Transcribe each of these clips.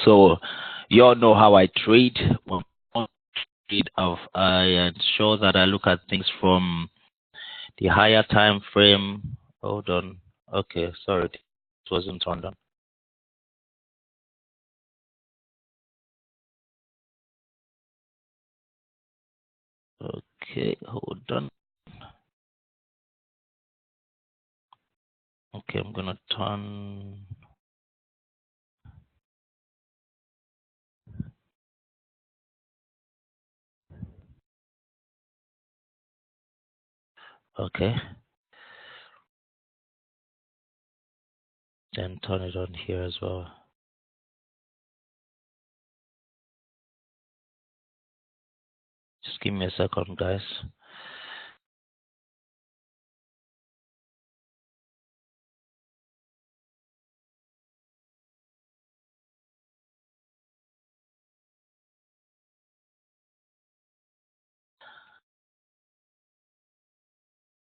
So you all know how I trade. When I trade, I ensure that I look at things from the higher time frame. Hold on. Okay, sorry, it wasn't turned on. Okay, hold on. Okay, I'm gonna turn. Okay, then turn it on here as well. Just give me a second, guys.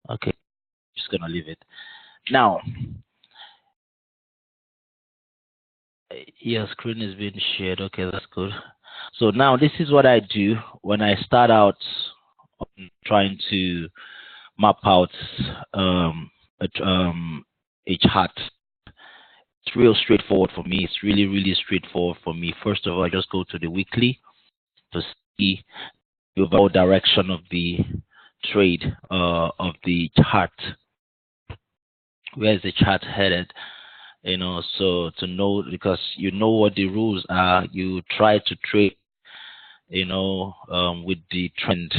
Okay, just gonna leave it now. Your screen is being shared. Okay, that's good. So now this is what I do when I start out trying to map out um, a chart. It's real straightforward for me. It's really straightforward for me. First of all, I just go to the weekly to see the overall direction of the trade of the chart. Where is the chart headed? So to know, because you know what the rules are, you try to trade with the trend.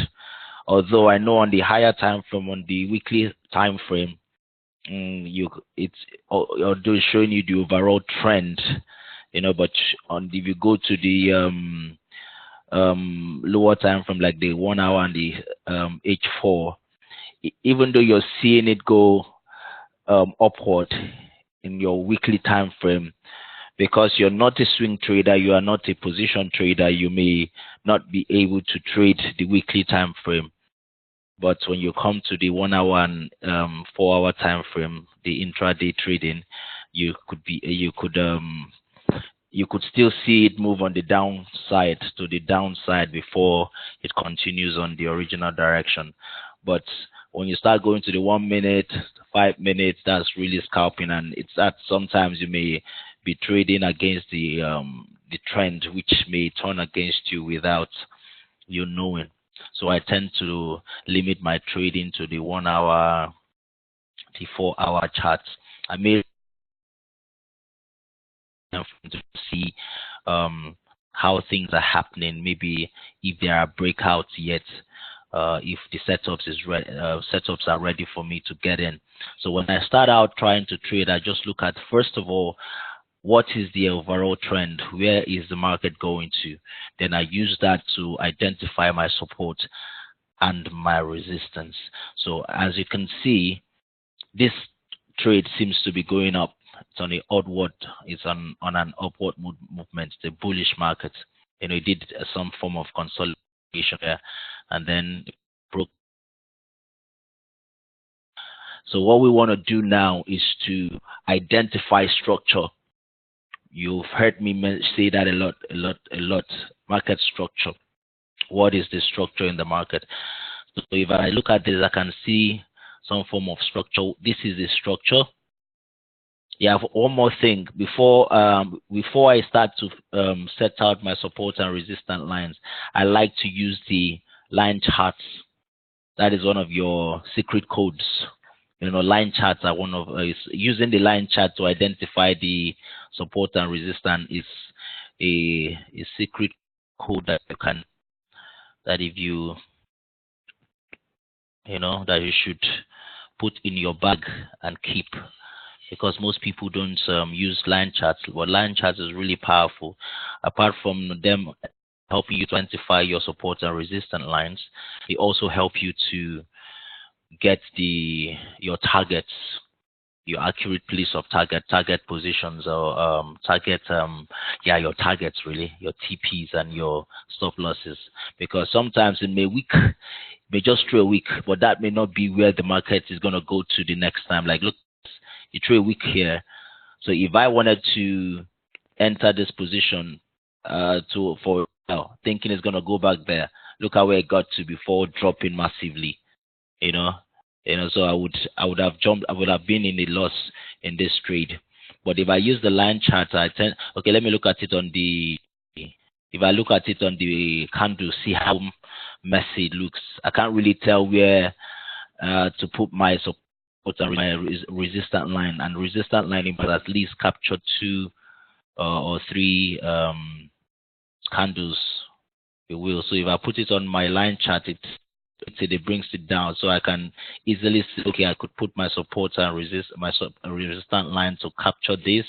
Although I know on the higher time frame, on the weekly time frame, although showing you the overall trend, but if you go to the lower time frame, like the 1 hour and the H4, even though you're seeing it go upward in your weekly time frame, because you're not a swing trader, you are not a position trader, you may not be able to trade the weekly time frame. But when you come to the 1 hour and 4 hour time frame, the intraday trading, you could still see it move on the downside to the downside before it continues on the original direction. But when you start going to the 1 minute, 5 minutes, that's really scalping, and it's that sometimes you may be trading against the trend, which may turn against you without you knowing. So I tend to limit my trading to the 1 hour, the 4 hour charts. I may to see how things are happening. Maybe if there are breakouts yet, if the setups are ready for me to get in. So when I start out trying to trade, I just look at, first of all, what is the overall trend? Where is the market going to? Then I use that to identify my support and my resistance. So as you can see, this trade seems to be going up. It's on the upward. It's on an upward movement. The bullish market. It did some form of consolidation there, and then broke. So what we want to do now is to identify structure. You've heard me say that a lot. Market structure. What is the structure in the market? So if I look at this, I can see some form of structure. This is the structure. Yeah, one more thing before I start to set out my support and resistance lines. I like to use the line charts. That is one of your secret codes. Line charts are one of using the line chart to identify the support and resistance is a secret code that you can, that if you that you should put in your bag and keep, because most people don't use line charts. But line charts is really powerful. Apart from them helping you to identify your support and resistance lines, they also help you to get your targets, your accurate place of target positions, or your targets, really, your TPs and your stop losses. Because sometimes it may just trade a week, but that may not be where the market is going to go to the next time. Like, look, you trade a week here. So if I wanted to enter this position for thinking it's gonna go back there. Look at where it got to before dropping massively. You know, so I would have jumped. I would have been in a loss in this trade. But if I use the line chart, okay. Let me look at it on the. If I look at it on the candle, see how messy it looks. I can't really tell where to put my support and my resistant line. And resistant line, but at least capture 2 or 3 candles. It will. So if I put it on my line chart, it brings it down, so I can easily see, okay, I could put my support and resistant line to capture this,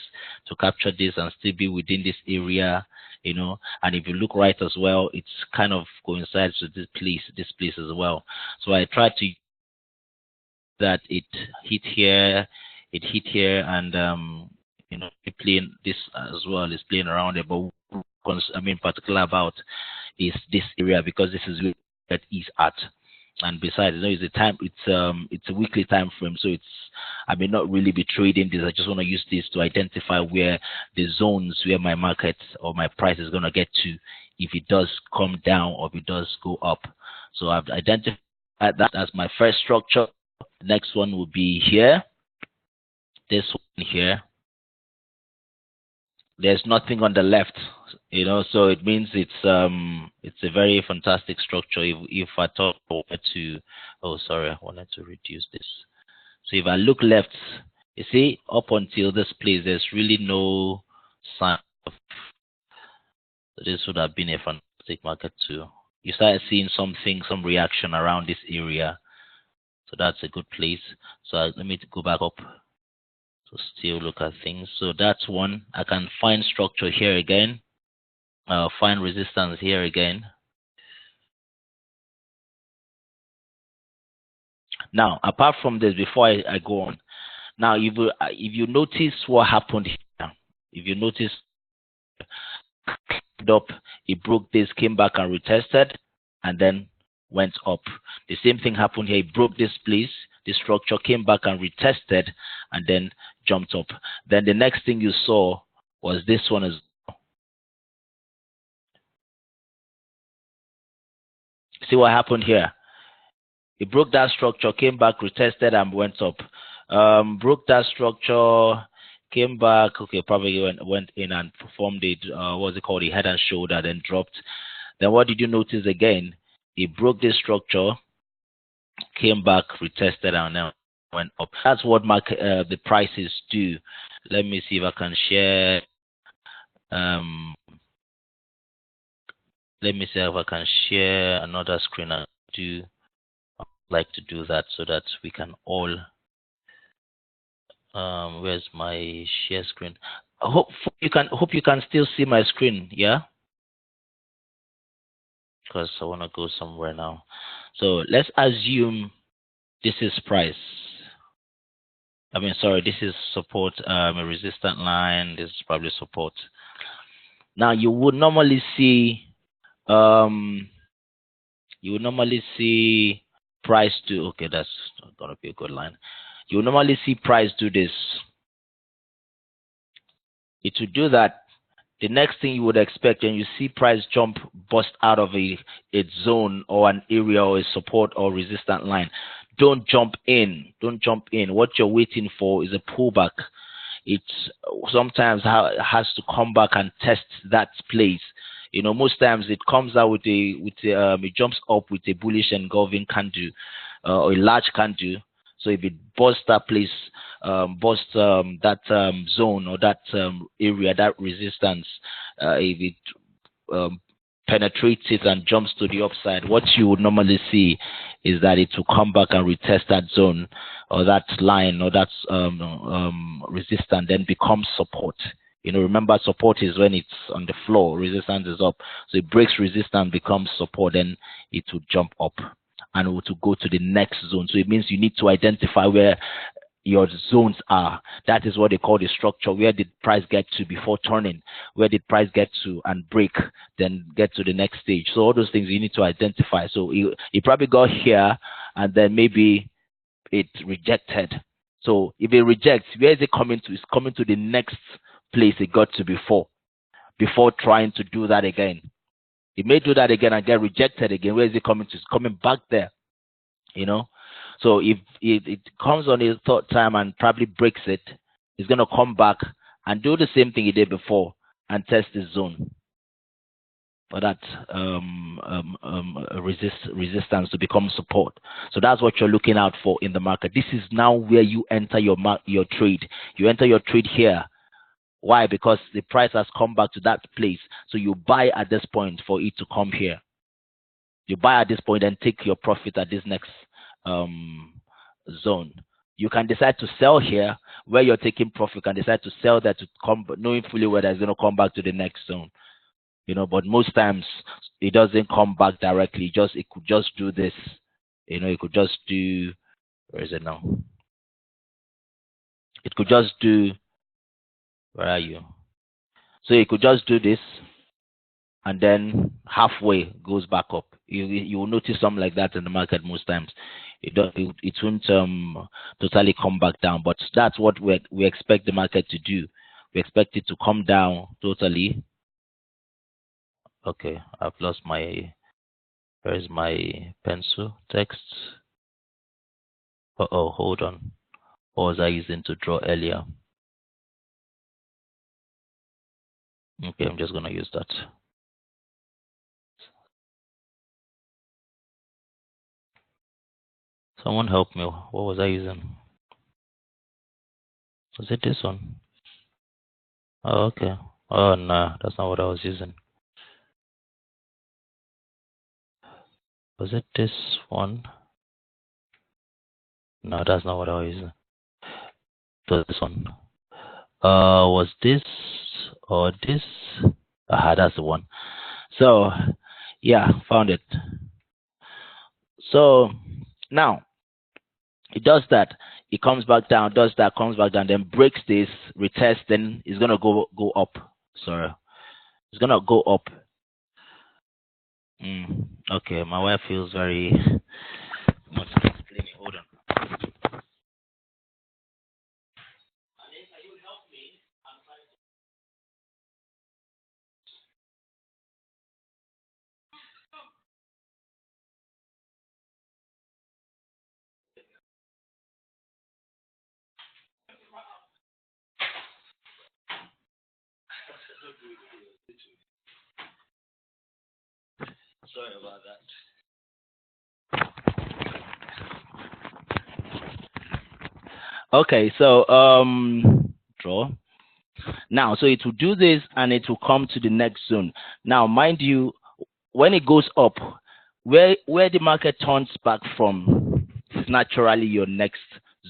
and still be within this area, and if you look right as well, it's kind of coincides with this place as well. So I tried to that it hit here, and playing this as well is playing around it, but particular about is this area, because this is where it is at. And besides, it's a weekly time frame, so I may not really be trading this. I just want to use this to identify where the zones where my market or my price is going to get to, if it does come down or if it does go up. So I've identified that as my first structure. The next one will be here. This one here. There's nothing on the left, so it means it's a very fantastic structure. If I talk to, oh sorry, I wanted to reduce this. So if I look left, you see, up until this place, there's really no sign of. This would have been a fantastic market too. You start seeing some reaction around this area, so that's a good place. So let me go back up. So still look at things. So that's one. I can find structure here again. Find resistance here again. Now, apart from this, before I go on, now if you notice what happened here, if you notice, it broke this, came back and retested, and then went up. The same thing happened here. It broke this place. The structure came back and retested, and then jumped up. Then the next thing you saw was this one is. See what happened here? It broke that structure, came back, retested, and went up. Broke that structure, came back. Okay, probably went in and performed it. What's it called? The head and shoulder, then dropped. Then what did you notice again? It broke this structure, came back, retested, and then went up. That's what the prices do. Let me see if I can share. Let me see if I can share another screen. I do like to do that so that we can all. Where's my share screen? I hope you can still see my screen. Yeah. Because I want to go somewhere now. So let's assume this is price. This is support, a resistant line. This is probably support. Now you would normally see, price do. Okay, that's gonna be a good line. You normally see price do this. It will do that. The next thing you would expect, and you see price bust out of a zone or an area or a support or resistant line, don't jump in. Don't jump in. What you're waiting for is a pullback. It sometimes has to come back and test that place. Most times it comes out it jumps up with a bullish engulfing candle or a large candle. So if it busts that place, that zone or that area, that resistance, if it penetrates it and jumps to the upside, what you would normally see is that it will come back and retest that zone or that line or that resistance, then becomes support. Remember, support is when it's on the floor, resistance is up. So it breaks resistance, becomes support, then it will jump up and to go to the next zone. So it means you need to identify where your zones are. That is what they call the structure. Where did price get to before turning? Where did price get to and break, then get to the next stage? So all those things you need to identify. So it probably got here and then maybe it rejected. So if it rejects, where is it coming to? It's coming to the next place it got to before. before trying to do that again. It may do that again and get rejected again. Where is it coming to? It's coming back there, you know. So if it comes on his third time and probably breaks it, it's going to come back and do the same thing he did before and test the zone for that resistance to become support. So that's what you're looking out for in the market. This is now where you enter your trade. You enter your trade here. Why? Because the price has come back to that place. So you buy at this point for it to come here. You buy at this point and take your profit at this next zone. You can decide to sell here where you're taking profit. You can decide to sell that to come, but knowing fully where it's going to come back to the next zone. You know, but most times it doesn't come back directly. It could just do this. You know, it could just do, where is it now? It could just do, where are you? So it could just do this and then halfway goes back up. You will notice something like that in the market most times. It won't totally come back down, but that's what we expect the market to do. We expect it to come down totally. Okay, I've lost my, where's my pencil text? Oh, hold on. What was I using to draw earlier? Okay, I'm just gonna use that. Someone help me. What was I using? Was it this one? Oh, okay. Oh, no, that's not what I was using. Was it this one? No, that's not what I was using. It was this one. Was this or this? Aha, that's the one. So, yeah, found it. So, now, it does that. It comes back down, does that, comes back down, then breaks this, retests, then it's going to go up. Sorry. It's going to go up. Okay, my wife feels very much explaining. Hold on. Sorry about that. Okay, so draw. Now, so it will do this and it will come to the next zone. Now, mind you, when it goes up, where the market turns back from is naturally your next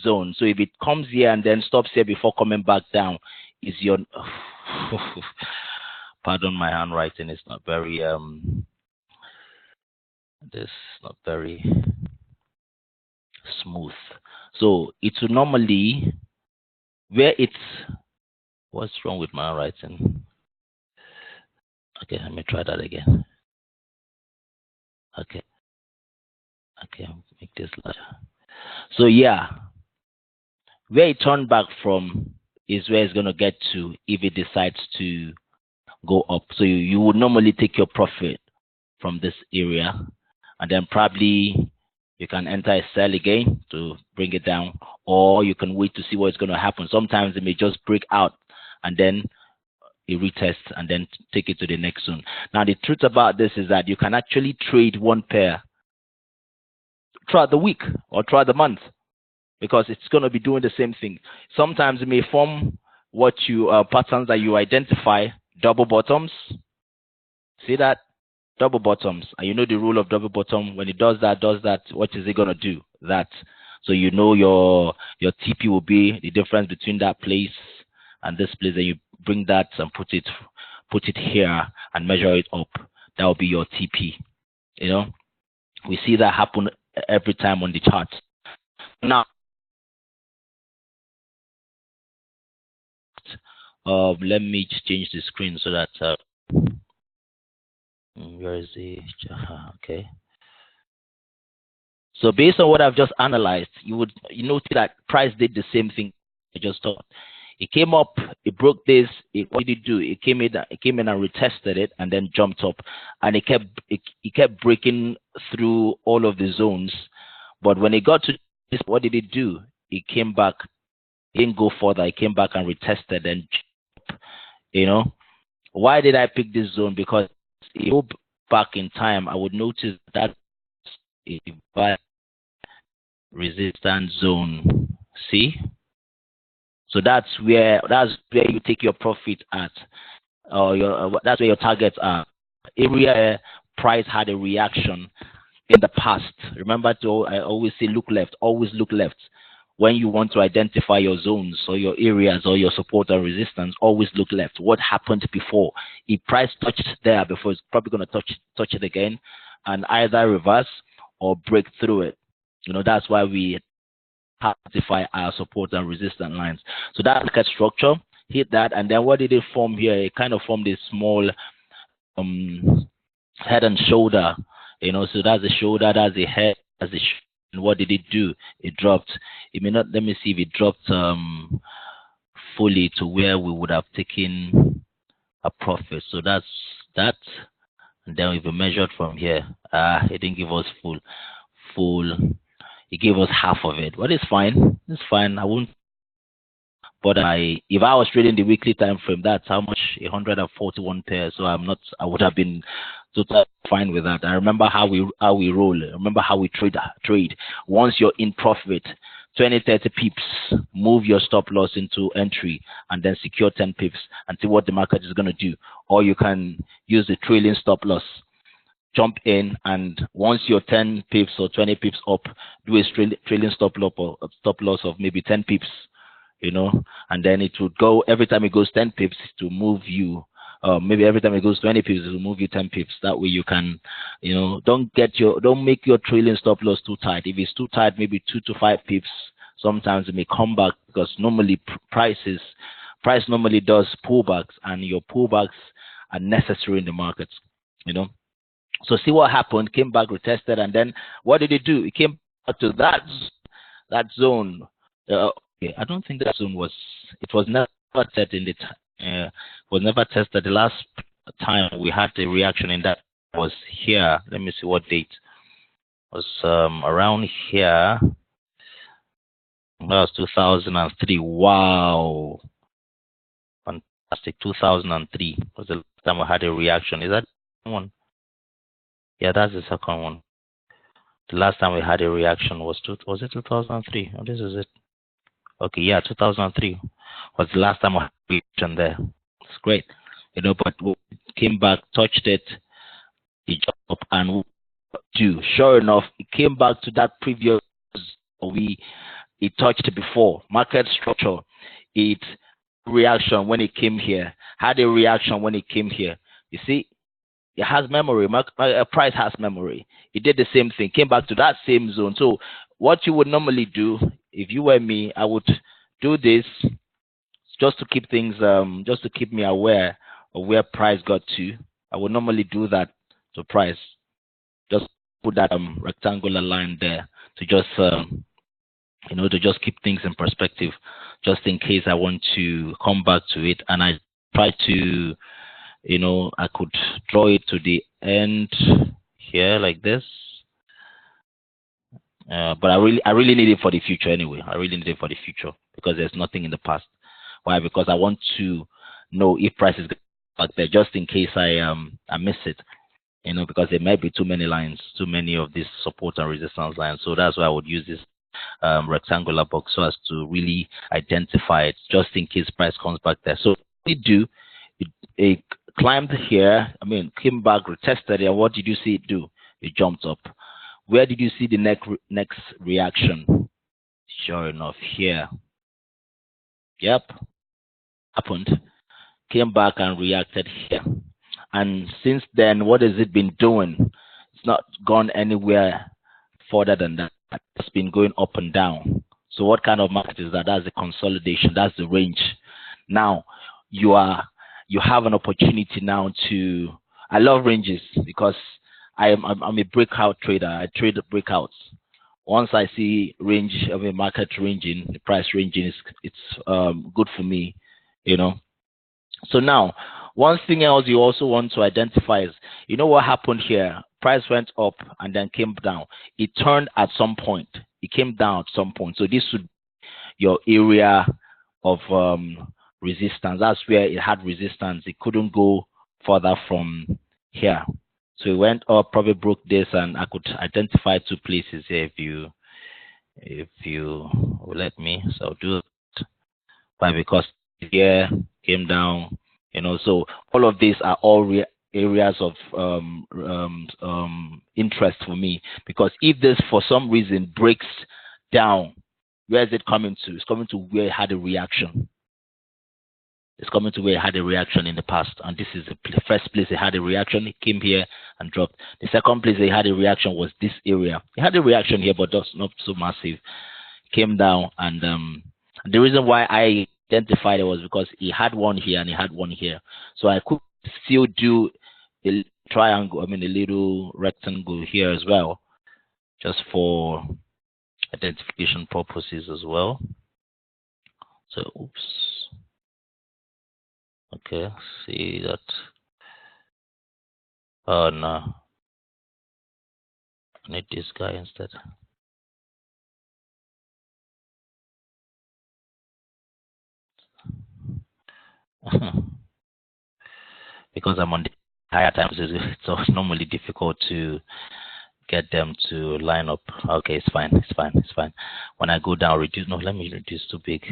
zone. So if it comes here and then stops here before coming back down, is your pardon my handwriting, it's not very this not very smooth. So it will normally, where it's, what's wrong with my handwriting? Okay, let me try that again. Okay, I'll make this larger. So yeah, where it turned back from is where it's going to get to if it decides to go up. So you would normally take your profit from this area, and then probably you can enter a sell again to bring it down, or you can wait to see what's going to happen. Sometimes it may just break out and then it retests and then take it to the next zone. Now, the truth about this is that you can actually trade one pair throughout the week or throughout the month, because it's going to be doing the same thing. Sometimes it may form what you patterns that you identify, double bottoms. See that? Double bottoms. And you know the rule of double bottom. When it does that, what is it going to do? That. So you know your TP will be the difference between that place and this place, and you bring that and put it here and measure it up. That will be your TP. You know, we see that happen every time on the chart. Now, let me change the screen so that where is the okay. So based on what I've just analyzed, you notice that price did the same thing I just thought. It came up, it broke this. What did it do? It came in and retested it, and then jumped up, and it kept breaking through all of the zones. But when it got to this, what did it do? It came back, it didn't go further. It came back and retested, and why did I pick this zone? Because if you go back in time, I would notice that a resistance zone. See? So that's where you take your profit at, or that's where your targets are. Area price had a reaction in the past. Remember, I always say look left. Always look left when you want to identify your zones or your areas or your support and resistance. Always look left. What happened before? If price touched there before, it's probably going to touch it again, and either reverse or break through it. That's why we identify our support and resistance lines. So that market structure hit that, and then what did it form here? It kind of formed a small head and shoulder. So that's the shoulder, that's the head, that's the and what did it do? It dropped. It may not. Let me see if it dropped fully to where we would have taken a profit. So that's that. And then if we measured from here, it didn't give us full. It gave us half of it. But it's fine. It's fine. I won't. But if I was trading the weekly time frame, that's how much? 141 pairs. So I would have been totally fine with that. I remember how we roll. I remember how we trade. Once you're in profit, 20, 30 pips, move your stop loss into entry, and then secure 10 pips and see what the market is going to do. Or you can use the trailing stop loss. Jump in, and once you're 10 pips or 20 pips up, do a trailing stop loss of maybe 10 pips. And then it would go every time it goes 10 pips to move you. Maybe every time it goes 20 pips, it will move you 10 pips. That way you can, don't make your trailing stop loss too tight. If it's too tight, maybe 2 to 5 pips. Sometimes it may come back, because normally price normally does pullbacks, and your pullbacks are necessary in the markets. So see what happened. Came back, retested, and then what did it do? It came back to that zone. I don't think that zone was never tested in the was never tested. The last time we had the reaction in that was here. Let me see what date. It was around here. That was 2003. Wow, fantastic. 2003 was the last time we had a reaction. Is that one? Yeah, that's the second one. The last time we had a reaction was it 2003? Oh, this is it. Okay, yeah, 2003 was the last time I had a reaction there. It's great, but we came back, touched it, it jumped up, and sure enough, it came back to that previous it touched before. Market structure, it reaction when it came here, had a reaction when it came here. You see, it has memory. Price has memory. It did the same thing, came back to that same zone. So what you would normally do, if you were me, I would do this just to keep things, just to keep me aware of where price got to. I would normally do that to price. Just put that rectangular line there to just, to just keep things in perspective, just in case I want to come back to it. And I try to, I could draw it to the end here like this. But I really need it for the future anyway. I really need it for the future, because there's nothing in the past. Why? Because I want to know if price is back there, just in case I miss it. Because there might be too many lines, too many of these support and resistance lines. So that's why I would use this rectangular box, so as to really identify it, just in case price comes back there. So it climbed here. Came back, retested it. And what did you see it do? It jumped up. Where did you see the next reaction? Sure enough, here. Yep, happened. Came back and reacted here. And since then, what has it been doing? It's not gone anywhere further than that. It's been going up and down. So what kind of market is that? That's the consolidation. That's the range. Now, you have an opportunity now to. I love ranges, because I'm a breakout trader. I trade breakouts. once I see range of a market ranging, the price ranging, it's good for me, you know. So now, one thing else you also want to identify is, you know what happened here? Price went up and then came down. It turned at some point. It came down at some point. So this would be your area of resistance. That's where it had resistance. It couldn't go further from here. So it went up, probably broke this, and I could identify two places here if you will let me. So I'll do it by, because here came down, you know. So all of these are all areas of interest for me, because if this for some reason breaks down, where is it coming to? It's coming to where it had a reaction. It's coming to where it had a reaction in the past, and this is the first place it had a reaction. It came here and dropped. The second place it had a reaction was this area. It had a reaction here, but just not so massive. It came down, and the reason why I identified it was because he had one here and he had one here, so I could still do a triangle, I mean a little rectangle here as well, just for identification purposes as well. So oops. Okay, see that. Oh no, I need this guy instead. Because I'm on the higher times, it's normally difficult to get them to line up. Okay, it's fine, it's fine, it's fine. When I go down, reduce. No, let me reduce too big.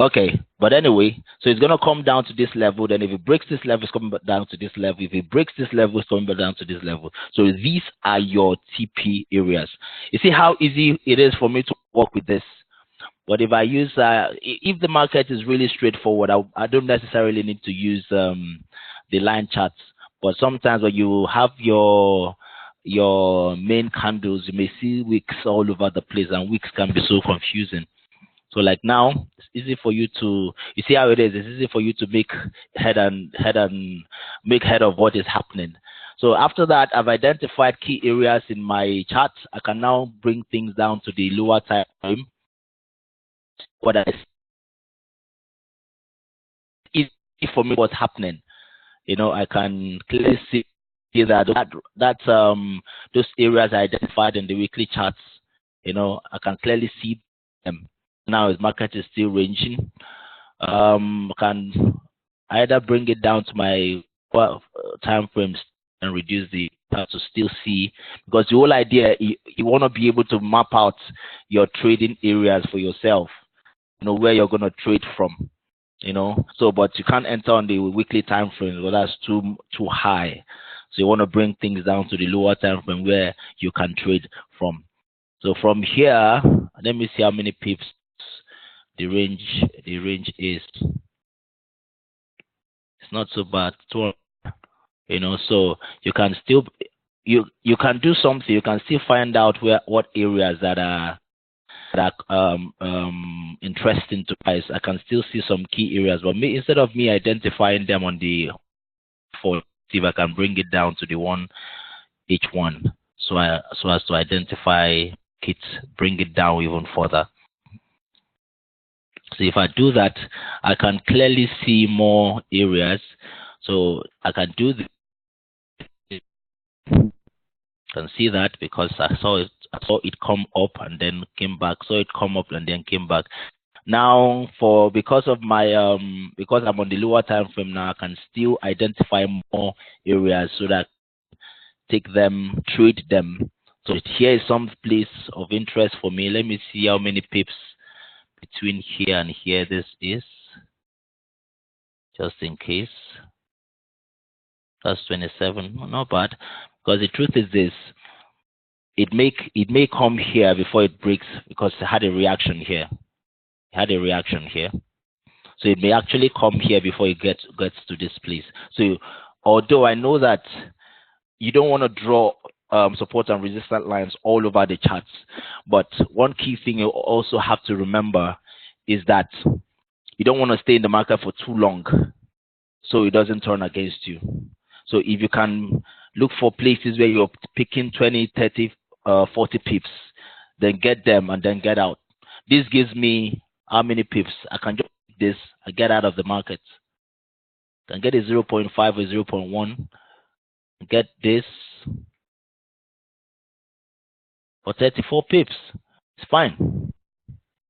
Okay, but anyway, so it's gonna come down to this level. Then if it breaks this level, it's coming back down to this level. If it breaks this level, it's coming back down to this level. So these are your TP areas. You see how easy it is for me to work with this. But if I use, if the market is really straightforward, I don't necessarily need to use the line charts. But sometimes when you have your main candles, you may see wicks all over the place, and wicks can be so confusing. So like now, it's easy for you to, you see how it is. It's easy for you to make head of what is happening. So after that, I've identified key areas in my chart. I can now bring things down to the lower time frame. What I see for me what's happening, you know, I can clearly see that those areas I identified in the weekly charts, you know, I can clearly see them. Now the market is still ranging. Can either bring it down to my time frames and reduce the to still see, because the whole idea, you want to be able to map out your trading areas for yourself, you know, where you're going to trade from, you know. So but you can't enter on the weekly time frame, well, that's too high. So you want to bring things down to the lower time frame where you can trade from. So from here, let me see how many pips the range is. It's not so bad, you know. So you can still you can do something. You can still find out what areas that are interesting to price. I can still see some key areas, but instead of me identifying them on the see if I can bring it down to the one each one, so as to identify it, bring it down even further. So if I do that, I can clearly see more areas. So I can do this. Can see that because I saw it come up and then came back. Saw it come up and then came back. Now because of my because I'm on the lower time frame now, I can still identify more areas so that take them, trade them. So here is some place of interest for me. Let me see how many pips between here and here this is, just in case. That's 27. Not bad, because the truth is this: it may come here before it breaks, because it had a reaction here. It had a reaction here, so it may actually come here before it gets to this place. So although I know that you don't want to draw support and resistance lines all over the charts, but one key thing you also have to remember is that you don't want to stay in the market for too long so it doesn't turn against you. So if you can look for places where you're picking 20, 30, 40 pips, then get them, and then get out. This gives me how many pips? I can just take this and get out of the market. I can get a 0.5 or 0.1, get this for 34 pips. It's fine.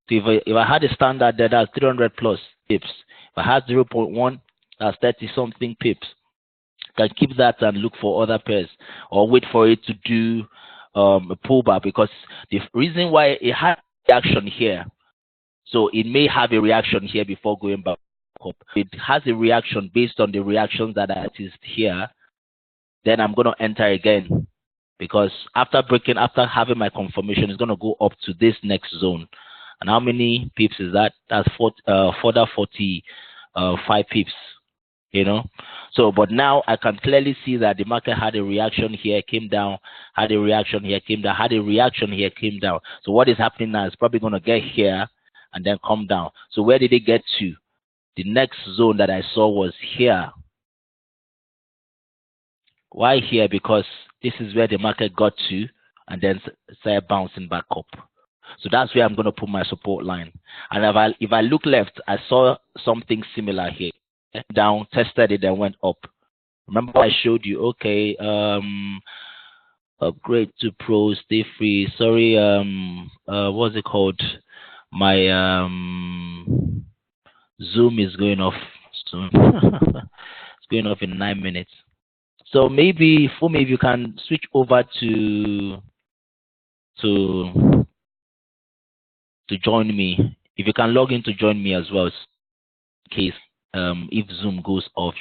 So if I had a standard there, that's 300 plus pips. If I had 0.1, that's 30 something pips. I can keep that and look for other pairs, or wait for it to do a pullback, because the reason why it had reaction here, so it may have a reaction here before going back up. It has a reaction based on the reactions that I noticed here. Then I'm going to enter again, because after having my confirmation, it's going to go up to this next zone. And how many pips is that? That's further 45 pips. So but now I can clearly see that the market had a reaction here, came down, had a reaction here, came down, had a reaction here, came down. So what is happening now is probably going to get here and then come down. So where did it get to? The next zone that I saw was here. Why here? Because this is where the market got to and then started bouncing back up. So that's where I'm going to put my support line. And if I look left, I saw something similar here. Down, tested it, and went up. Remember I showed you, okay, upgrade to pro, stay free. Sorry, what's it called? My Zoom is going off soon. It's going off in 9 minutes. So maybe for me, if you can switch over to join me, if you can log in to join me as well, in case if Zoom goes off,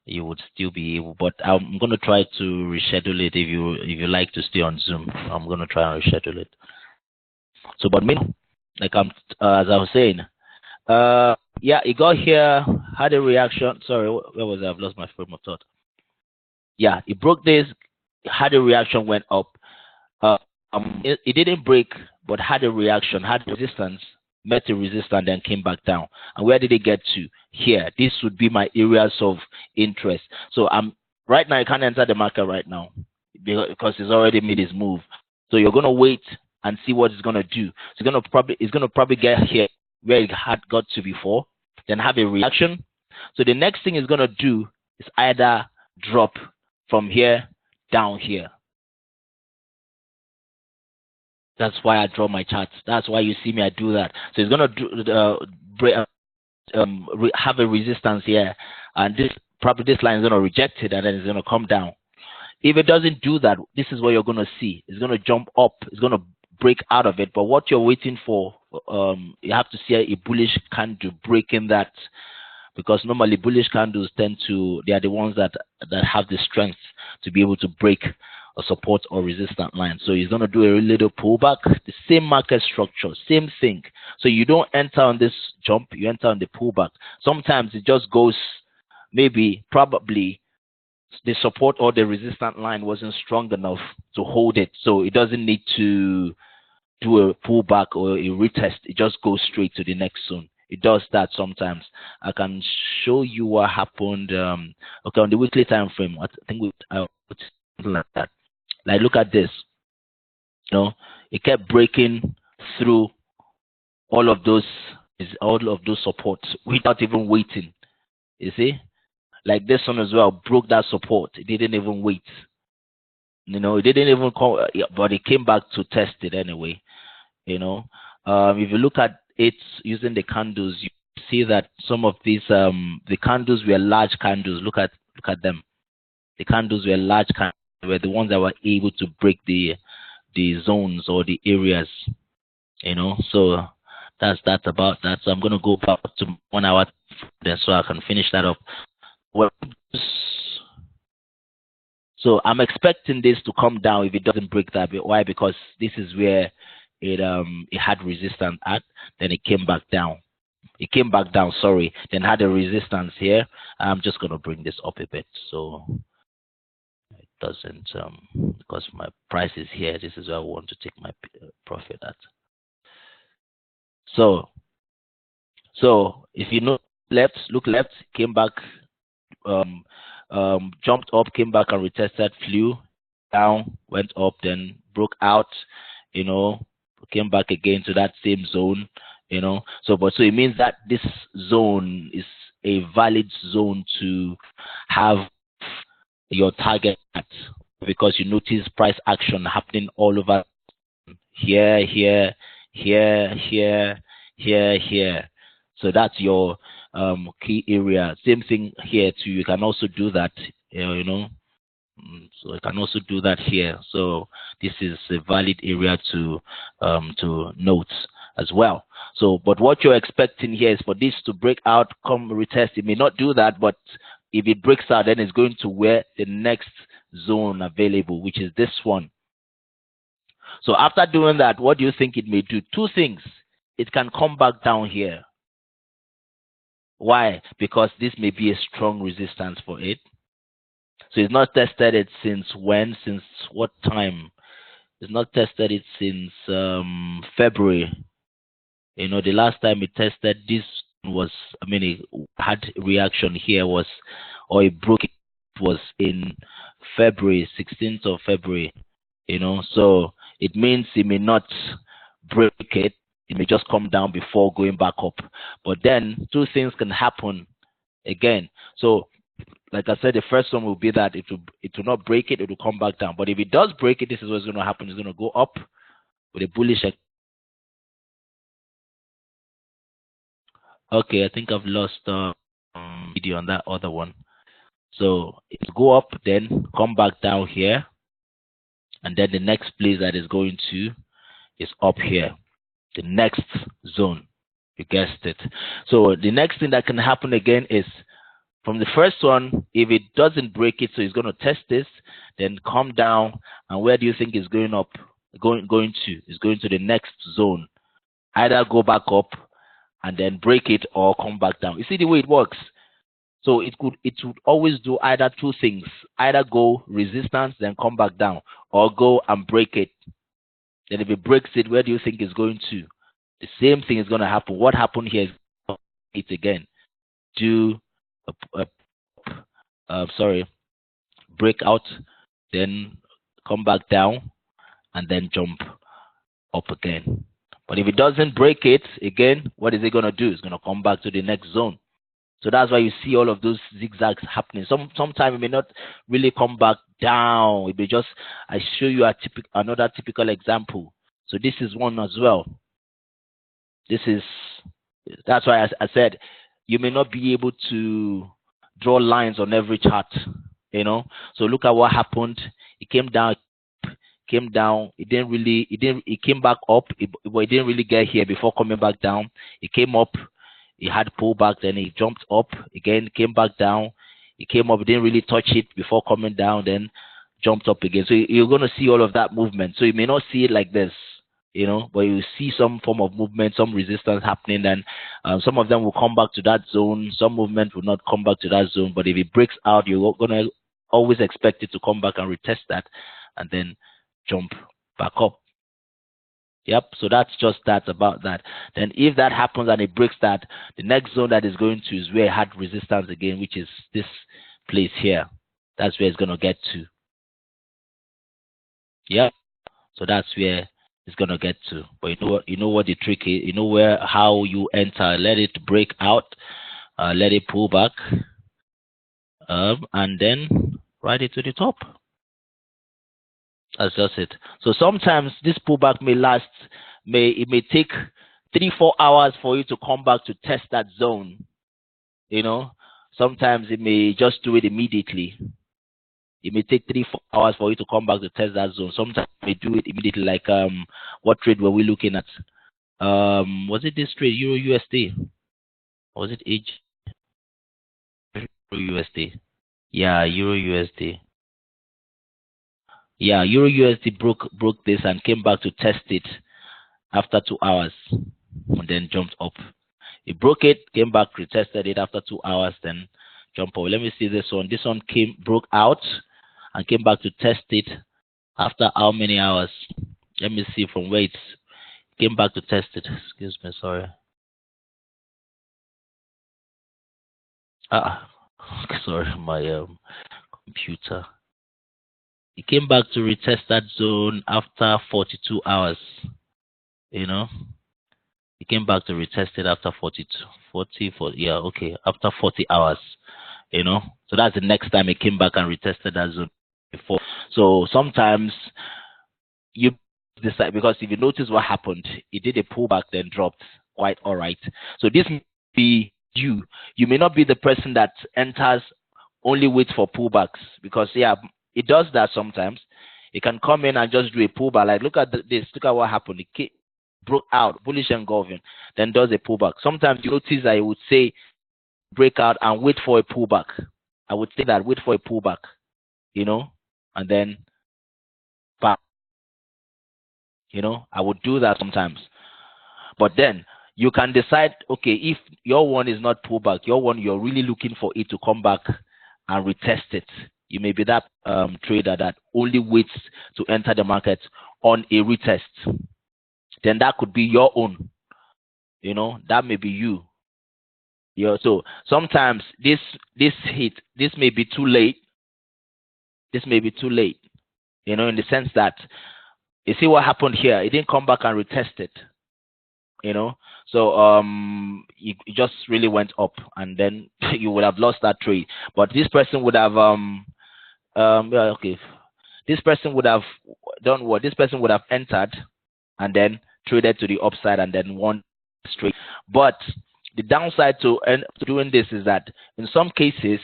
you would still be able. But I'm going to try to reschedule it. If you like to stay on Zoom, I'm going to try and reschedule it. So, but me, like as I was saying, yeah, it got here, had a reaction. Sorry, where was I? I've lost my frame of thought. Yeah, it broke this, had a reaction, went up. It didn't break, but had a reaction, had resistance, met the resistance, then came back down. And where did it get to? Here. This would be my areas of interest. So right now, I can't enter the market right now because it's already made its move. So you're going to wait and see what it's going to do. So it's going to probably get here where it had got to before, then have a reaction. So the next thing it's going to do is either drop from here down here. That's why I draw my charts. That's why you see me, I do that. So it's going to have a resistance here, and this line is going to reject it, and then it's going to come down. If it doesn't do that, this is what you're going to see. It's going to jump up. It's going to break out of it. But what you're waiting for, you have to see a bullish candle breaking that, because normally bullish candles they are the ones that have the strength to be able to break a support or resistance line. So he's going to do a little pullback, the same market structure, same thing. So you don't enter on this jump, you enter on the pullback. Sometimes it just goes, probably the support or the resistance line wasn't strong enough to hold it. So it doesn't need to do a pullback or a retest. It just goes straight to the next zone. It does that sometimes. I can show you what happened. Okay, on the weekly time frame, I think I put something like that. Like, look at this. It kept breaking through all of those supports without even waiting. You see, like this one as well broke that support. It didn't even wait. It didn't even come, but it came back to test it anyway. If you look at it using the candles, you see that some of these the candles were large candles. Look at them. The candles were large candles. Were the ones that were able to break the zones or the areas. So that's about that. So I'm going to go back to 1 hour there so I can finish that up. Well, so I'm expecting this to come down if it doesn't break that. Why? Because this is where it had resistance at, then it came back down. Sorry, then had a resistance here. I'm just going to bring this up a bit so it doesn't, because my price is here. This is where I want to take my profit at. So if you look left, came back, jumped up, came back and retested, flew down, went up, then broke out. you know, came back again to that same zone, you know. So it means that this zone is a valid zone to have your target at, because you notice price action happening all over here, here, here, here, here, here. So that's your key area. Same thing here too. You can also do that, you know. So I can also do that here. So this is a valid area to note as well. So, but what you're expecting here is for this to break out, come retest. It may not do that, but if it breaks out, then it's going to where the next zone available, which is this one. So after doing that, what do you think it may do? Two things. It can come back down here. Why? Because this may be a strong resistance for it. So it's not tested it since when? Since what time? It's not tested it since February. You know, the last time it tested this was, I mean, it had reaction here was, or it broke it was in February, 16th of February. You know, so it means it may not break it. It may just come down before going back up. But then two things can happen again. So like I said, the first one will be that it will not break it, it will come back down. But if it does break it, this is what's going to happen. It's going to go up with a bullish. Okay, I think I've lost video on that other one. So it will go up, then come back down here, and then the next place that is going to is up here, the next zone. You guessed it. So the next thing that can happen again is from the first one, if it doesn't break it, so it's going to test this, then come down, and where do you think it's going up? Going to? It's going to the next zone. Either go back up and then break it, or come back down. You see the way it works. So it would always do either two things: either go resistance, then come back down, or go and break it. Then if it breaks it, where do you think it's going to? The same thing is going to happen. What happened here is it again. Do break out, then come back down, and then jump up again. But if it doesn't break it again, what is it going to do? It's going to come back to the next zone. So that's why you see all of those zigzags happening. Sometimes it may not really come back down. It may just, I show you another typical example. So this is one as well. That's why I said you may not be able to draw lines on every chart, you know. So look at what happened. It came down, it came back up, but it didn't really get here before coming back down. It came up, it had pullback, then it jumped up again, came back down, it came up, it didn't really touch it before coming down, then jumped up again. So you're going to see all of that movement. So you may not see it like this, you know, but you see some form of movement, some resistance happening, and some of them will come back to that zone. Some movement will not come back to that zone, but if it breaks out, you're going to always expect it to come back and retest that, and then jump back up. Yep, so that's just that about that. Then if that happens and it breaks that, the next zone that is going to is where it had resistance again, which is this place here. That's where it's going to get to. Yep, so that's where it's going to get to. But you know what the trick is. You know how you enter. Let it break out, let it pull back, and then ride it to the top. That's just it. So sometimes this pullback may last, it may take 3-4 hours for you to come back to test that zone. You know, sometimes it may just do it immediately. It may take 3-4 hours for you to come back to test that zone. Sometimes it may do it immediately. Like what trade were we looking at? Was it this trade, Euro USD? Or was it Euro USD? Yeah, Euro USD. Yeah, Euro USD broke this and came back to test it after 2 hours, and then jumped up. It broke it, came back, retested it after 2 hours, then jumped up. Let me see this one. This one broke out and came back to test it after how many hours? Let me see from where it came back to test it. Excuse me, sorry. Sorry, my computer. It came back to retest that zone after 42 hours. You know, it came back to retest it after 40 hours. You know, so that's the next time it came back and retested that zone before. So sometimes you decide, because if you notice what happened, it did a pullback then dropped quite all right. So this may be you may not be the person that enters only wait for pullbacks, because yeah, it does that sometimes. It can come in and just do a pullback. Like look at this, look at what happened. It broke out bullish engulfing, then does a pullback. Sometimes you notice I would say break out and wait for a pullback. I would say that wait for a pullback, you know, and then back. You know, I would do that sometimes. But then you can decide, okay, if your one is not pullback, your one you're really looking for it to come back and retest it. You may be that trader that only waits to enter the market on a retest. Then that could be your own. You know, that may be you. Yeah, so sometimes this may be too late. This may be too late. You know, in the sense that you see what happened here. It didn't come back and retest it. You know, so it just really went up, and then you would have lost that trade. But this person would have this person would have done what? This person would have entered and then traded to the upside and then won straight. But the downside to doing this is that in some cases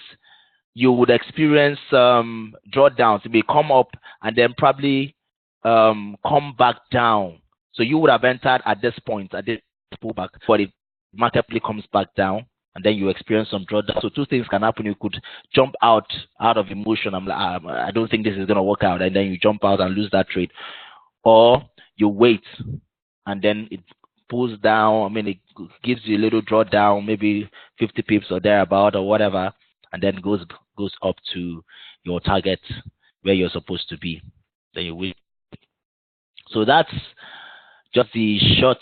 you would experience drawdowns. It may come up and then probably come back down. So you would have entered at this point, at this pullback, but the market comes back down, and then you experience some drawdown. So two things can happen. You could jump out of emotion. I'm like, I don't think this is going to work out, and then you jump out and lose that trade. Or you wait, and then it pulls down. I mean, it gives you a little drawdown, maybe 50 pips or thereabout or whatever, and then goes up to your target where you're supposed to be. Then you wait. So that's just the short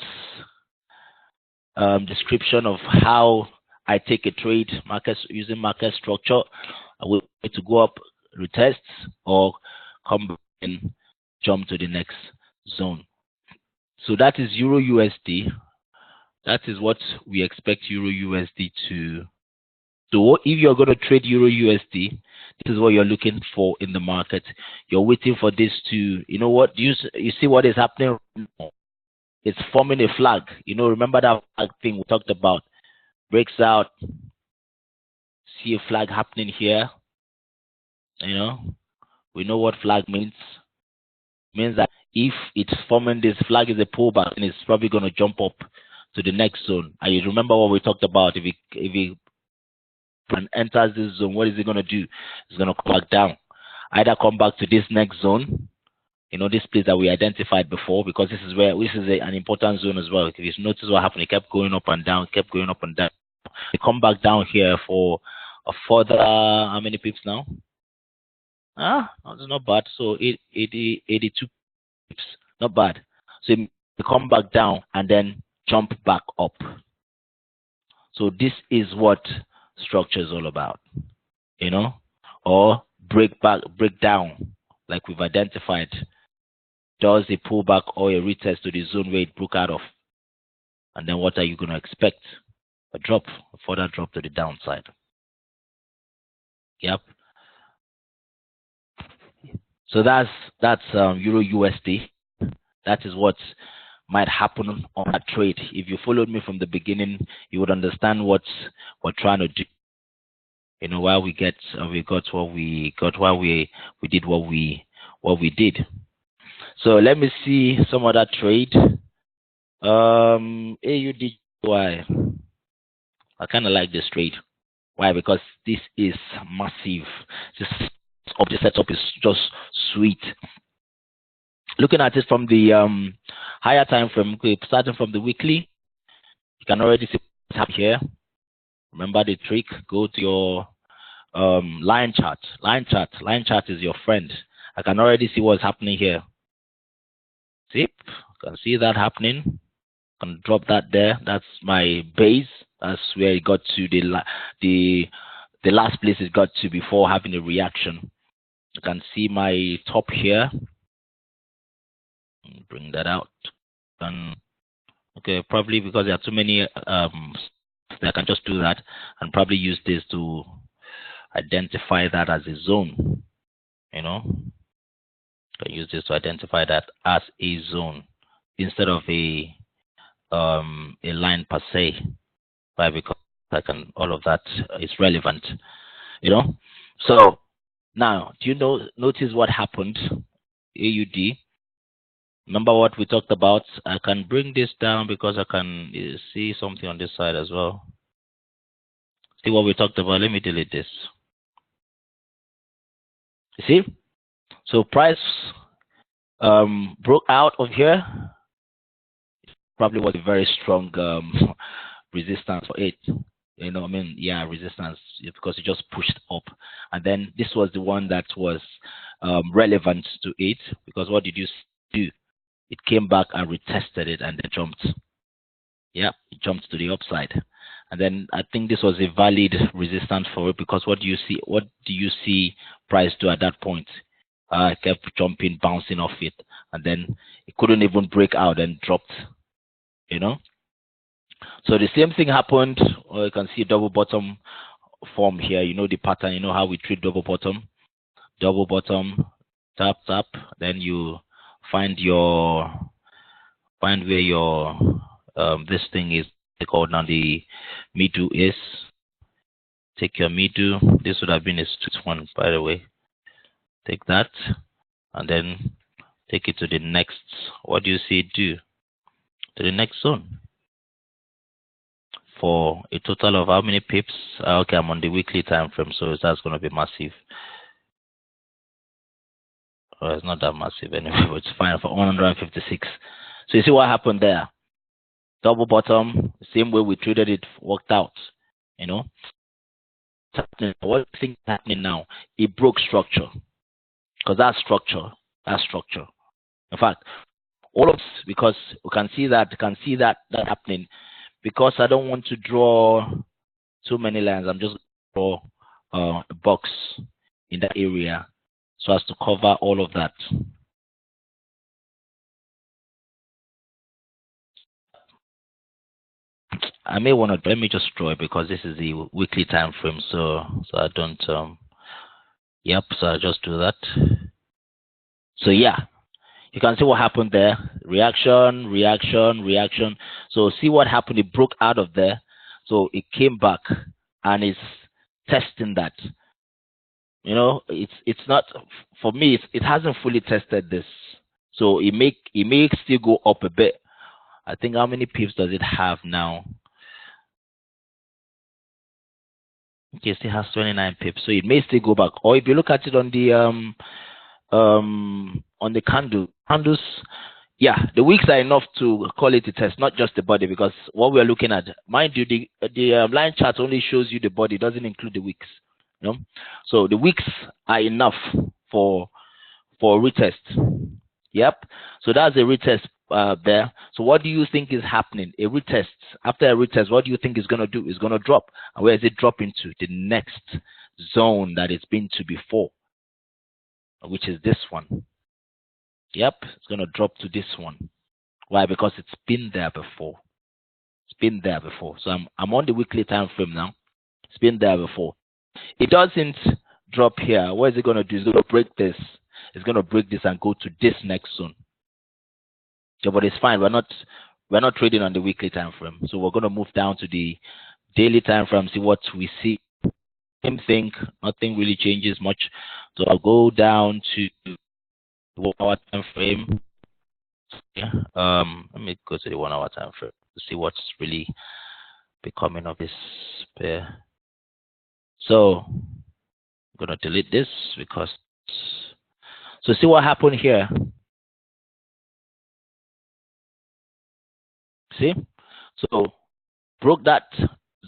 description of how I take a trade using market structure. I will wait to go up, retest, or come back and jump to the next zone. So that is Euro USD. That is what we expect Euro USD to do. If you're going to trade Euro USD, this is what you're looking for in the market. You're waiting for this to, you know what, you see what is happening right now? It's forming a flag. You know, remember that flag thing we talked about? Breaks out. See a flag happening here. You know, we know what flag means. It means that if it's forming this flag is a pullback, and it's probably going to jump up to the next zone. And you remember what we talked about? If it enters this zone, what is it going to do? It's going to come back down. Either come back to this next zone, you know, this place that we identified before, because this is an important zone as well. If you notice what happened, it kept going up and down, They come back down here for a further, how many pips now? That's not bad. So 82 pips, not bad. So they come back down and then jump back up. So this is what structure is all about, you know, or break down, like we've identified. Does a pullback or a retest to the zone where it broke out of, and then what are you going to expect? A further drop to the downside. Yep. So that's Euro USD. That is what might happen on that trade. If you followed me from the beginning, you would understand what we're trying to do. You know, why we got what we got, why we did what we did. So let me see some other trade. AUDY. I kind of like this trade. Why? Because this is massive. This setup is just sweet. Looking at it from the higher time frame, starting from the weekly, you can already see what's happening here. Remember the trick. Go to your line chart. Line chart is your friend. I can already see what's happening here. See, I can see that happening. I can drop that there. That's my base. That's where it got to the last place it got to before having a reaction. You can see my top here. Bring that out. And okay, probably because there are too many I can just do that and probably use this to identify that as a zone. You know, I use this to identify that as a zone instead of a line per se. Why? Because I can, all of that is relevant. You know, so now do you notice what happened? AUD. Remember what we talked about? I can bring this down because I can see something on this side as well. See what we talked about. Let me delete this. You see? So price broke out of here. Probably was a very strong resistance for it. You know, I mean, yeah, resistance because it just pushed up. And then this was the one that was relevant to it because what did you do? It came back and retested it and then jumped. Yeah, it jumped to the upside. And then I think this was a valid resistance for it because what do you see? What do you see price do at that point? It kept jumping, bouncing off it, and then it couldn't even break out and dropped. You know. So the same thing happened. You can see double bottom form here. You know the pattern. You know how we treat double bottom. Double bottom, tap tap. Then you find where your this thing is called now the middle is. Take your middle. This would have been a straight one, by the way. Take that and then take it to the next. What do you see it do? To the next zone. For a total of how many pips? Okay, I'm on the weekly time frame, so that's going to be massive. Well, it's not that massive anyway, but it's fine for 156. So you see what happened there? Double bottom, same way we treated it, worked out. You know, what do you think is happening now? It broke structure because that structure. In fact, all of this, because we can see that happening. Because I don't want to draw too many lines, I'm just going to draw a box in that area so as to cover all of that. I may want to, let me just draw it because this is the weekly time frame, so I don't yep, so I'll just do that. So yeah, you can see what happened there. Reaction. So see what happened. It broke out of there. So it came back and is testing that. You know, it's not, for me, it hasn't fully tested this. So it may still go up a bit. I think how many pips does it have now? Okay, it still has 29 pips. So it may still go back. Or if you look at it on the candles, yeah, the wicks are enough to call it a test, not just the body, because what we're looking at, mind you, the line chart only shows you the body, doesn't include the wicks. You know? So the wicks are enough for retest. Yep. So that's a retest there. So what do you think is happening? A retest. After a retest, what do you think is going to do? It's going to drop. And where is it dropping to? The next zone that it's been to before, which is this one. Yep, it's going to drop to this one. Why? Because it's been there before. It's been there before. So I'm on the weekly time frame now. It's been there before. It doesn't drop here. What is it going to do? It's going to break this. It's going to break this and go to this next zone. Yeah, but it's fine. We're not trading on the weekly time frame. So we're going to move down to the daily time frame, see what we see. Same thing. Nothing really changes much. So I'll go down to the 1 hour time frame. Yeah. Let me go to the 1 hour time frame to see what's really becoming of this pair. So I'm gonna delete this because so see what happened here. See? So broke that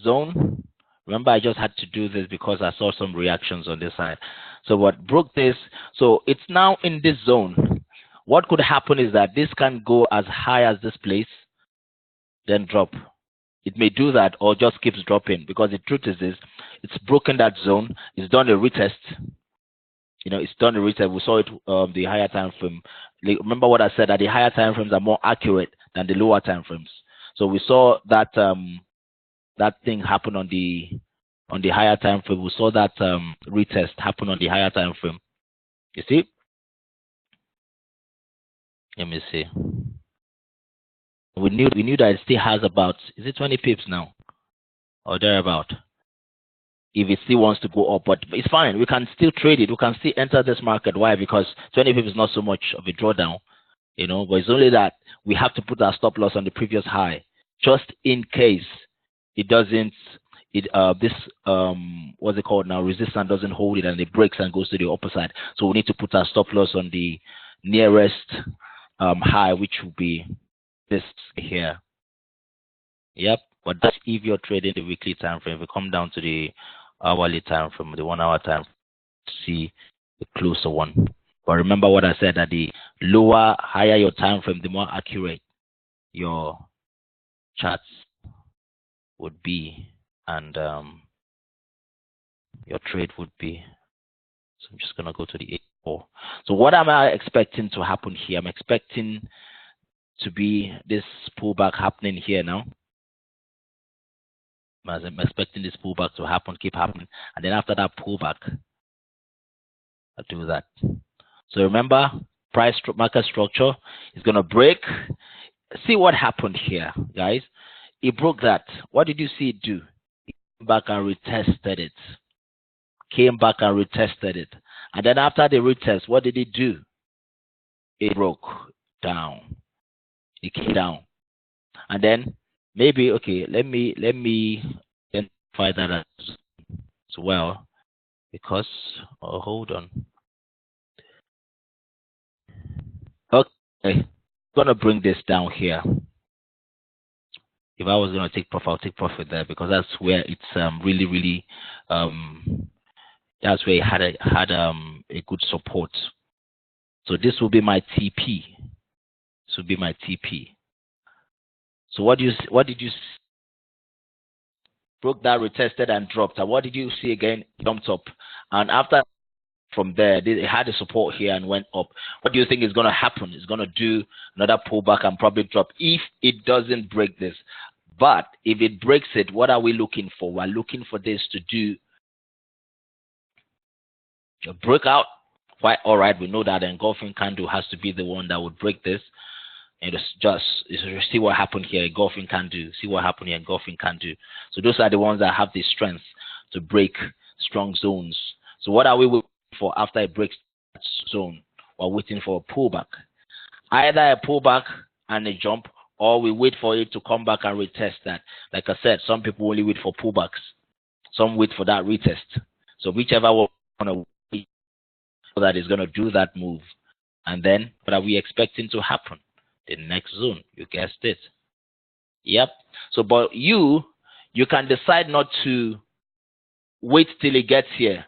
zone. Remember, I just had to do this because I saw some reactions on this side. So what broke this? So it's now in this zone. What could happen is that this can go as high as this place, then drop. It may do that or just keeps dropping because the truth is this, it's broken that zone, it's done a retest, it's done the retest. We saw it the higher time frame. Remember what I said, that the higher time frames are more accurate than the lower time frames. So we saw that that thing happen on the higher time frame. We saw that retest happen on the higher time frame. You see? Let me see. We knew that it still has about, is it 20 pips now or thereabout? If it still wants to go up, but it's fine. We can still trade it. We can still enter this market. Why? Because 20 pips is not so much of a drawdown, but it's only that we have to put our stop loss on the previous high, just in case it doesn't, what's it called now, resistance doesn't hold it and it breaks and goes to the upper side. So we need to put our stop loss on the nearest high, which will be this here. Yep. But that's if you're trading the weekly time frame. If we come down to the hourly time frame, the 1 hour time frame, see the closer one. But remember what I said, that the lower, higher your time frame, the more accurate your charts would be, and your trade would be. So I'm just gonna go to the 8-4. So what am I expecting to happen here? I'm expecting to be this pullback happening here now. I'm expecting this pullback to happen, keep happening, and then after that pullback, I'll do that. So remember, price market structure is gonna break. See what happened here, guys. It broke that. What did you see it do? It came back and retested it. Came back and retested it. And then after the retest, what did it do? It broke down. It came down. And then maybe, okay, let me identify that as well. Because, hold on. Okay, I'm gonna bring this down here. If I was gonna take profit, I'll take profit there, because that's where it's really that's where it had a good support. So this will be my TP. This will be my TP. So what did you see? Broke that, retested and dropped. And what did you see again? Jumped up. And after, from there, it had a support here and went up. What do you think is going to happen? It's going to do another pullback and probably drop if it doesn't break this. But if it breaks it, what are we looking for? We're looking for this to do a breakout. Quite all right. We know that the engulfing candle has to be the one that would break this. And just see what happened here. Engulfing candle. See what happened here. Engulfing candle. So those are the ones that have the strength to break strong zones. So what are we waiting for after it breaks that zone? We're waiting for a pullback. Either a pullback and a jump, or we wait for it to come back and retest that. Like I said, some people only wait for pullbacks. Some wait for that retest. So whichever one that is going to do that move. And then what are we expecting to happen? The next zone. You guessed it. Yep. So but you can decide not to wait till it gets here.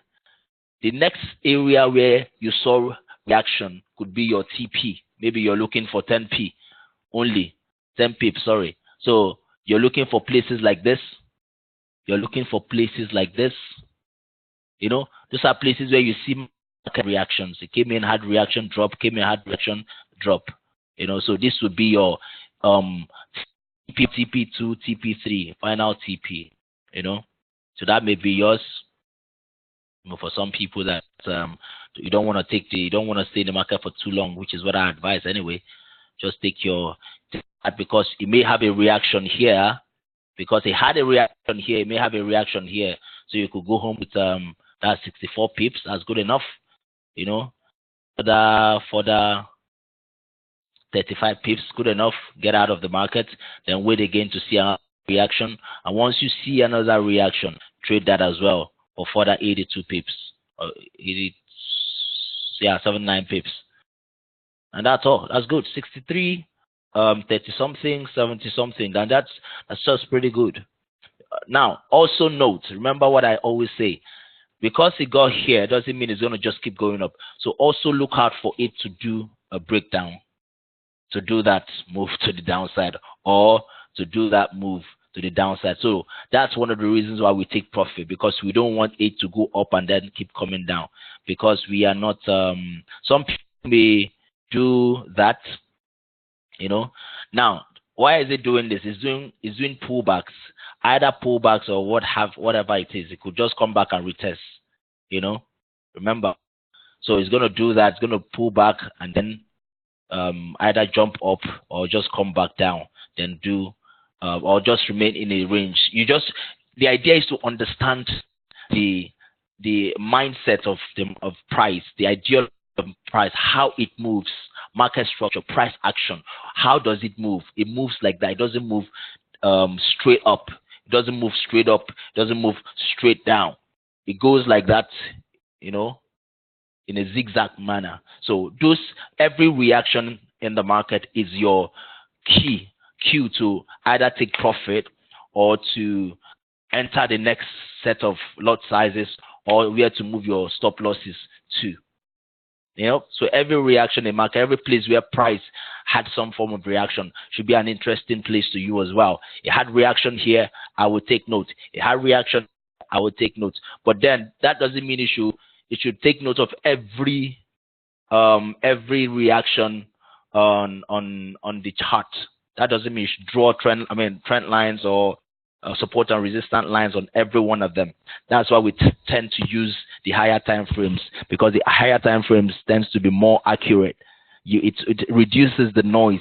The next area where you saw reaction could be your TP. Maybe you're looking for 10p only. 10 pips, sorry. So you're looking for places like this. You're looking for places like this. Those are places where you see market reactions. It came in, had reaction, drop, came in, had reaction, drop. So this would be your TP2, TP3, final TP. So that may be yours. For some people that you don't want to stay in the market for too long, which is what I advise anyway. Just take that, because it may have a reaction here. Because it had a reaction here, it may have a reaction here. So you could go home with that 64 pips. That's good enough. For the 35 pips, good enough. Get out of the market, then wait again to see a reaction. And once you see another reaction, trade that as well for further 82 pips. 79 pips. And that's all. That's good. 63, 30 something, 70 something, and that's just pretty good. Now, also note, remember what I always say. Because it got here doesn't mean it's going to just keep going up. So also look out for it to do a breakdown, to do that move to the downside, or to do that move to the downside. So that's one of the reasons why we take profit, because we don't want it to go up and then keep coming down, because we are not some people may do that, Now, why is it doing this? It's doing pullbacks, either pullbacks or whatever it is. It could just come back and retest, Remember, so it's gonna do that. It's gonna pull back and then either jump up or just come back down, then do or just remain in a range. The idea is to understand the mindset of price, the ideal of price, how it moves, market structure, price action. How does it move? It moves like that. It doesn't move straight up. It doesn't move straight up. It doesn't move straight down. It goes like that, in a zigzag manner. So every reaction in the market is your cue to either take profit or to enter the next set of lot sizes, or where to move your stop losses to. So every reaction in the market, every place where price had some form of reaction should be an interesting place to you as well. It had reaction here, I would take note. It had reaction, I would take note. But then that doesn't mean it should take note of every reaction on the chart. That doesn't mean you should draw trend lines or support and resistance lines on every one of them. That's why we tend to use the higher time frames, because the higher time frames tends to be more accurate. It reduces the noise.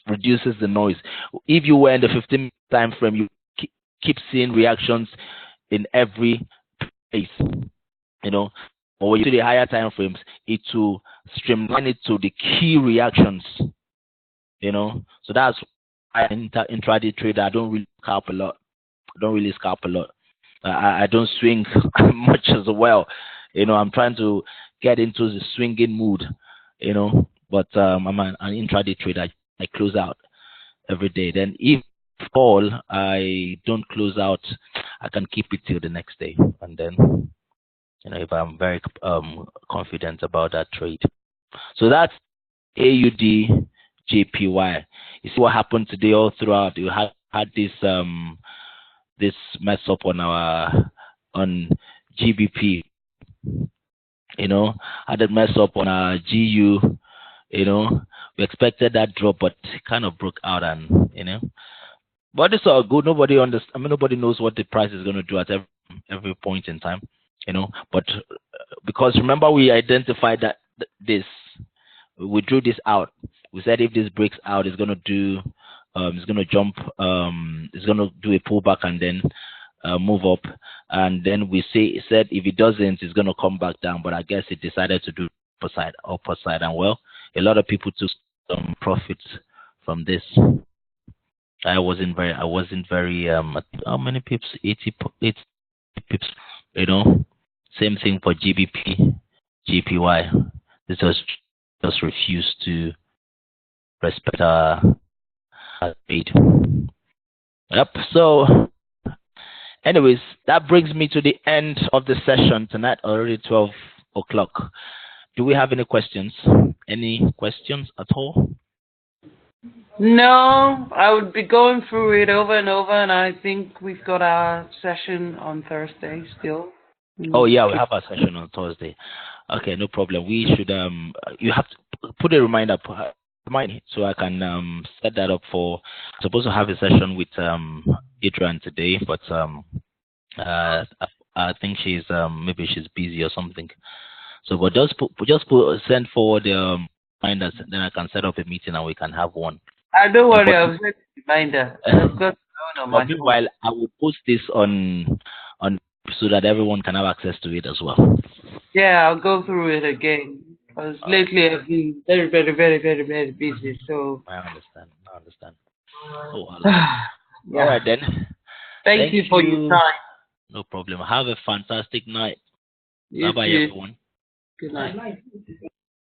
If you were in the 15-minute time frame, you keep seeing reactions in every place. But when you do the higher time frames, it will streamline it to the key reactions. So that's why intraday trader, I don't really scalp a lot. I don't swing much as well. I'm trying to get into the swinging mood. But I'm an intraday trader. I close out every day. Then if fall, I don't close out. I can keep it till the next day, and then if I'm very confident about that trade. So that's AUD JPY. You see what happened today all throughout. You had this mess up on GBP. Had a mess up on our GU. We expected that drop, but it kind of broke out, and but it's all good. Nobody knows what the price is going to do at every point in time. But because remember, we identified that we drew this out. We said if this breaks out, it's going to do, it's going to jump, it's going to do a pullback and then move up. And then it said if it doesn't, it's going to come back down. But I guess it decided to do upper side, and well, a lot of people took some profits from this. I wasn't very. How many pips? 80 pips. Same thing for GBP, JPY. This was just refused to respect our trade. Yep. So, anyways, that brings me to the end of the session tonight. Already 12 o'clock. Do we have any questions? Any questions at all? No, I would be going through it over and over, and I think we've got our session on Thursday still. Oh yeah, we have our session on Thursday. Okay, no problem. We should you have to put a reminder, so I can set that up for. I'm supposed to have a session with Adrian today, but I think she's maybe she's busy or something. So, but send forward the reminders, then I can set up a meeting and we can have one. Don't worry, I'll send a reminder. But meanwhile, I will post this on so that everyone can have access to it as well. Yeah, I'll go through it again. Because lately I've been very, very, very, very, very busy. So I understand. Oh, yeah. All right then. Thank you for your time. No problem. Have a fantastic night. Bye bye, everyone. Good night.